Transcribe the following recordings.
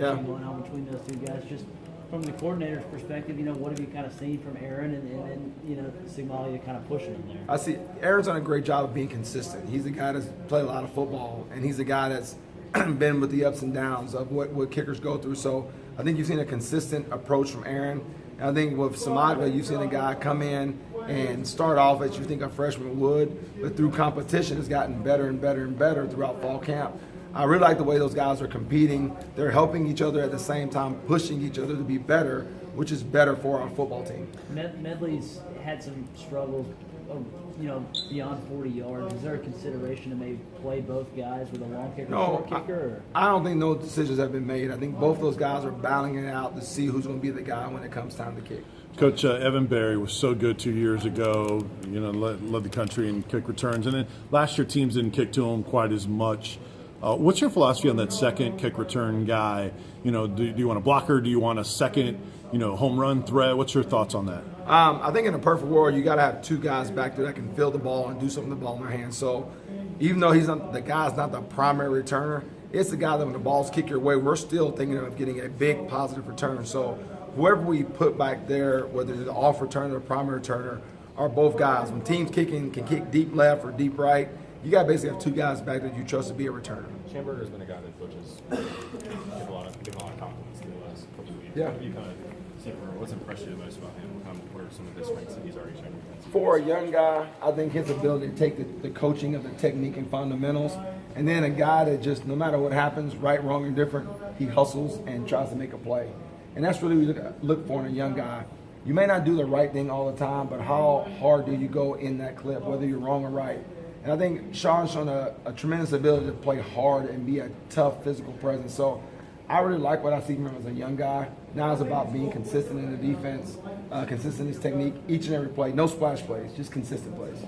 going on between those two guys. Just from the coordinator's perspective, what have you kind of seen from Aaron and Sigmalia kind of pushing him there? I see Aaron's done a great job of being consistent. He's a guy that's played a lot of football, and he's a guy that's been with the ups and downs of what kickers go through. So I think you've seen a consistent approach from Aaron. And I think with Samadva, you've seen a guy come in and start off as you think a freshman would, but through competition has gotten better and better and better throughout fall camp. I really like the way those guys are competing. They're helping each other at the same time, pushing each other to be better, which is better for our football team. Medley's had some struggles, beyond 40 yards. Is there a consideration to maybe play both guys with a long kicker or short kicker? I don't think no decisions have been made. I think both those guys are battling it out to see who's going to be the guy when it comes time to kick. Coach, Evan Berry was so good 2 years ago, led the country in kick returns. And then last year teams didn't kick to him quite as much. What's your philosophy on that second kick return guy? Do you want a blocker? Do you want a second, home run threat? What's your thoughts on that? I think in a perfect world, you got to have two guys back there that can field the ball and do something with the ball in their hands. So even though the guy's not the primary returner, it's the guy that when the ball's kick your way, we're still thinking of getting a big positive return. So whoever we put back there, whether it's the off returner or primary returner, are both guys. When teams can kick deep left or deep right, you got to basically have two guys back there you trust to be a returner. Schamberger's been a guy that coaches give a lot of compliments to the last couple of weeks. Yeah. What do you kind of see what's impressed you the most about him? What are some of the strengths that he's already shown? For a young guy, I think his ability to take the coaching of the technique and fundamentals, and then a guy that just, no matter what happens, right, wrong, or different, he hustles and tries to make a play. And that's really what we look for in a young guy. You may not do the right thing all the time, but how hard do you go in that clip, whether you're wrong or right? And I think Sean's shown a tremendous ability to play hard and be a tough physical presence. So I really like what I see from him as a young guy. Now it's about being consistent in the defense, consistent in his technique, each and every play. No splash plays, just consistent plays.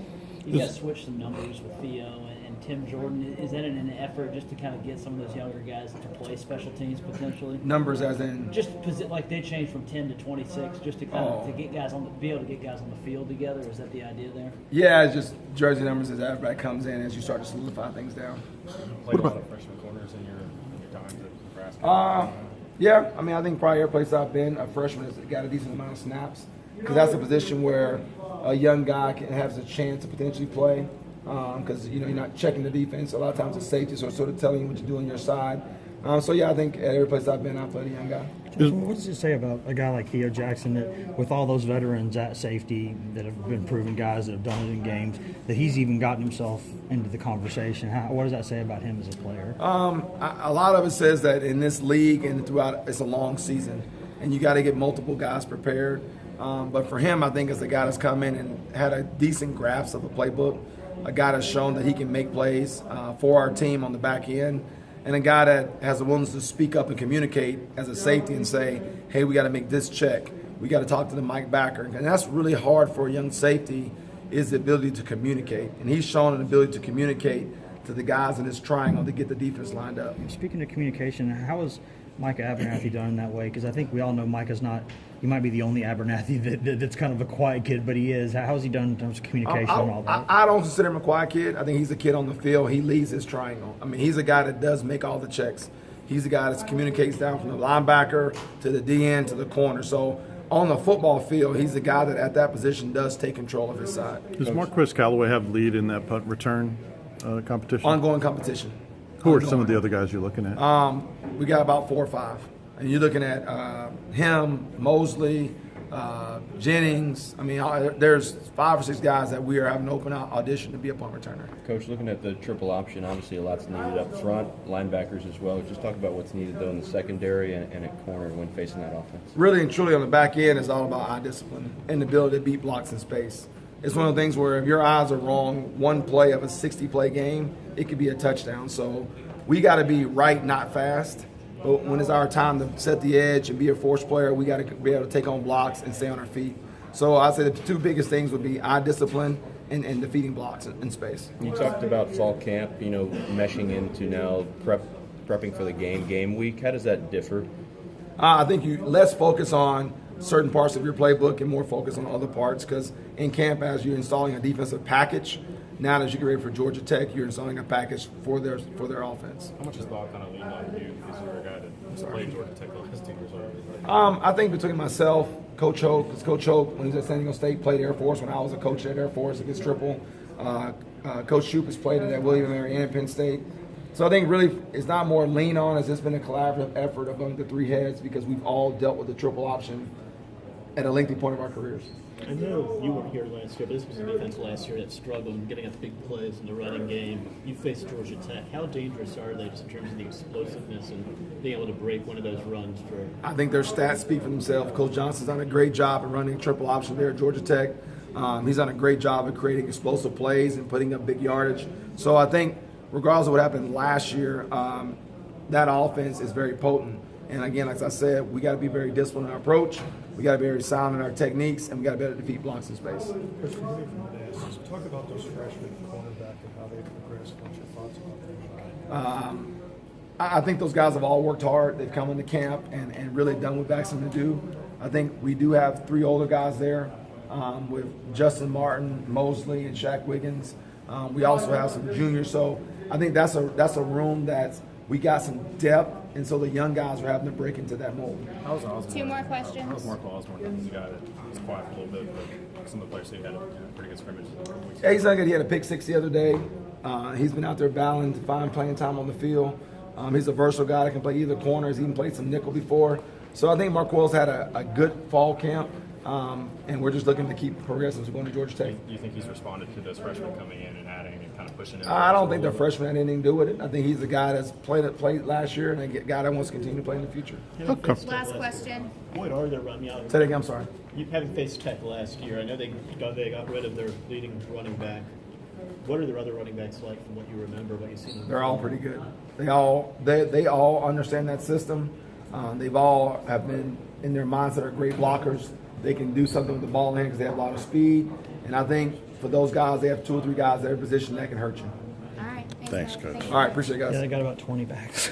You guys switched some numbers with Theo and Tim Jordan. Is that in an effort just to kind of get some of those younger guys to play special teams potentially? Numbers as in? Just like they changed from 10 to 26, just to kind of to get guys be able to get guys on the field together. Is that the idea there? Yeah, it's just jersey numbers as everybody comes in as you start to solidify things down. Played a lot of freshman corners in your times at Nebraska. Yeah, I think probably every place I've been, a freshman has got a decent amount of snaps because that's a position where a young guy has a chance to potentially play because you're not checking the defense. A lot of times it's safety, so it's sort of telling you what to do on your side. So yeah, I think at every place I've been, I've played a young guy. What does it say about a guy like Theo Jackson that with all those veterans at safety that have been proven guys that have done it in games, that he's even gotten himself into the conversation? What does that say about him as a player? A lot of it says that in this league and throughout, it's a long season, and you got to get multiple guys prepared. But for him, I think as a guy that's come in and had a decent grasp of the playbook, a guy that's shown that he can make plays for our team on the back end, and a guy that has the willingness to speak up and communicate as a safety and say, hey, we got to make this check. We got to talk to the Mike backer. And that's really hard for a young safety is the ability to communicate. And he's shown an ability to communicate to the guys in this triangle to get the defense lined up. Speaking of communication, how has Micah Abernathy done in that way? Because I think we all know Micah's not – he might be the only Abernathy that's kind of a quiet kid, but he is. How's he done in terms of communication and all that? I don't consider him a quiet kid. I think he's a kid on the field. He leads his triangle. He's a guy that does make all the checks. He's a guy that communicates down from the linebacker to the DN to the corner. So on the football field, he's the guy that at that position does take control of his side. Does Marquez Callaway have lead in that punt return competition? Ongoing competition. Who are some of the other guys you're looking at? We got about 4 or 5. And you're looking at him, Mosley, Jennings. There's 5 or 6 guys that we are having an open audition to be a punt returner. Coach, looking at the triple option, obviously a lot's needed up front, linebackers as well. Just talk about what's needed, though, in the secondary and at corner when facing that offense. Really and truly on the back end, it's all about eye discipline and the ability to beat blocks in space. It's one of the things where if your eyes are wrong, one play of a 60-play game, it could be a touchdown. So we got to be right, not fast. But when it's our time to set the edge and be a force player, we got to be able to take on blocks and stay on our feet. So I'd say the 2 biggest things would be eye discipline and defeating blocks in space. You talked about fall camp, meshing into now prepping for the game week. How does that differ? I think you less focus on certain parts of your playbook and more focus on other parts because in camp, as you're installing a defensive package, Now as you get ready for Georgia Tech, you're installing a package for their offense. How much is Bob kind of leaning on you because you're a guy that played Georgia Tech the last 2 years already? I think between myself, Coach Hoke, because Coach Hoke, when he was at San Diego State, played Air Force when I was a coach at Air Force against Triple. Coach Shoup has played it at William & Mary and Penn State. So I think really it's not more lean on, it's just been a collaborative effort among the three heads because we've all dealt with the triple option at a lengthy point of our careers. I know you weren't here last year, but this was a defense last year that struggled in getting at big plays in the running game. You faced Georgia Tech. How dangerous are they just in terms of the explosiveness and being able to break one of those runs for? I think their stats speak for themselves. Coach Johnson's done a great job of running triple option there at Georgia Tech. He's done a great job of creating explosive plays and putting up big yardage. So I think regardless of what happened last year, that offense is very potent. And again, like I said, we got to be very disciplined in our approach. We got to be very sound in our techniques, and we got to be able to defeat blocks in space. Chris, from this, talk about those freshmen cornerback and how they've progressed. What's your thoughts about them? I think those guys have all worked hard. They've come into camp and really done what Baxter to do. I think we do have 3 older guys there with Justin Martin, Mosley, and Shaq Wiggins. We also have some juniors. So I think that's a room that's we got some depth, and so the young guys are having to break into that mold. How's Osborne? 2 more questions. How's Marco Osborne? He's a guy that was quiet for a little bit, but some of the players say he had a pretty good scrimmage. Yeah, he's not good. He had a pick 6 the other day. He's been out there battling to find playing time on the field. He's a versatile guy that can play either corner. He's even played some nickel before. So I think Marquell's had a good fall camp, and we're just looking to keep progressing as we're going to Georgia Tech. Do you think he's responded to those freshmen coming in and adding and kind of pushing him? I don't think the freshman had anything to do with it. I think he's the guy that's played last year and a guy that wants to continue to play in the future. Last question. What are their run? Say that again, I'm sorry. You haven't faced Tech last year. I know they got rid of their leading running back. What are their other running backs like from what you remember, what you've seen? They're all pretty good. They all understand that system. They've all have been in their mindset are great blockers. They can do something with the ball in hand because they have a lot of speed. And I think for those guys, they have 2 or 3 guys at their position that can hurt you. All right. Thanks, guys. Coach. Thank you. All right, appreciate it, guys. Yeah, they got about 20 backs.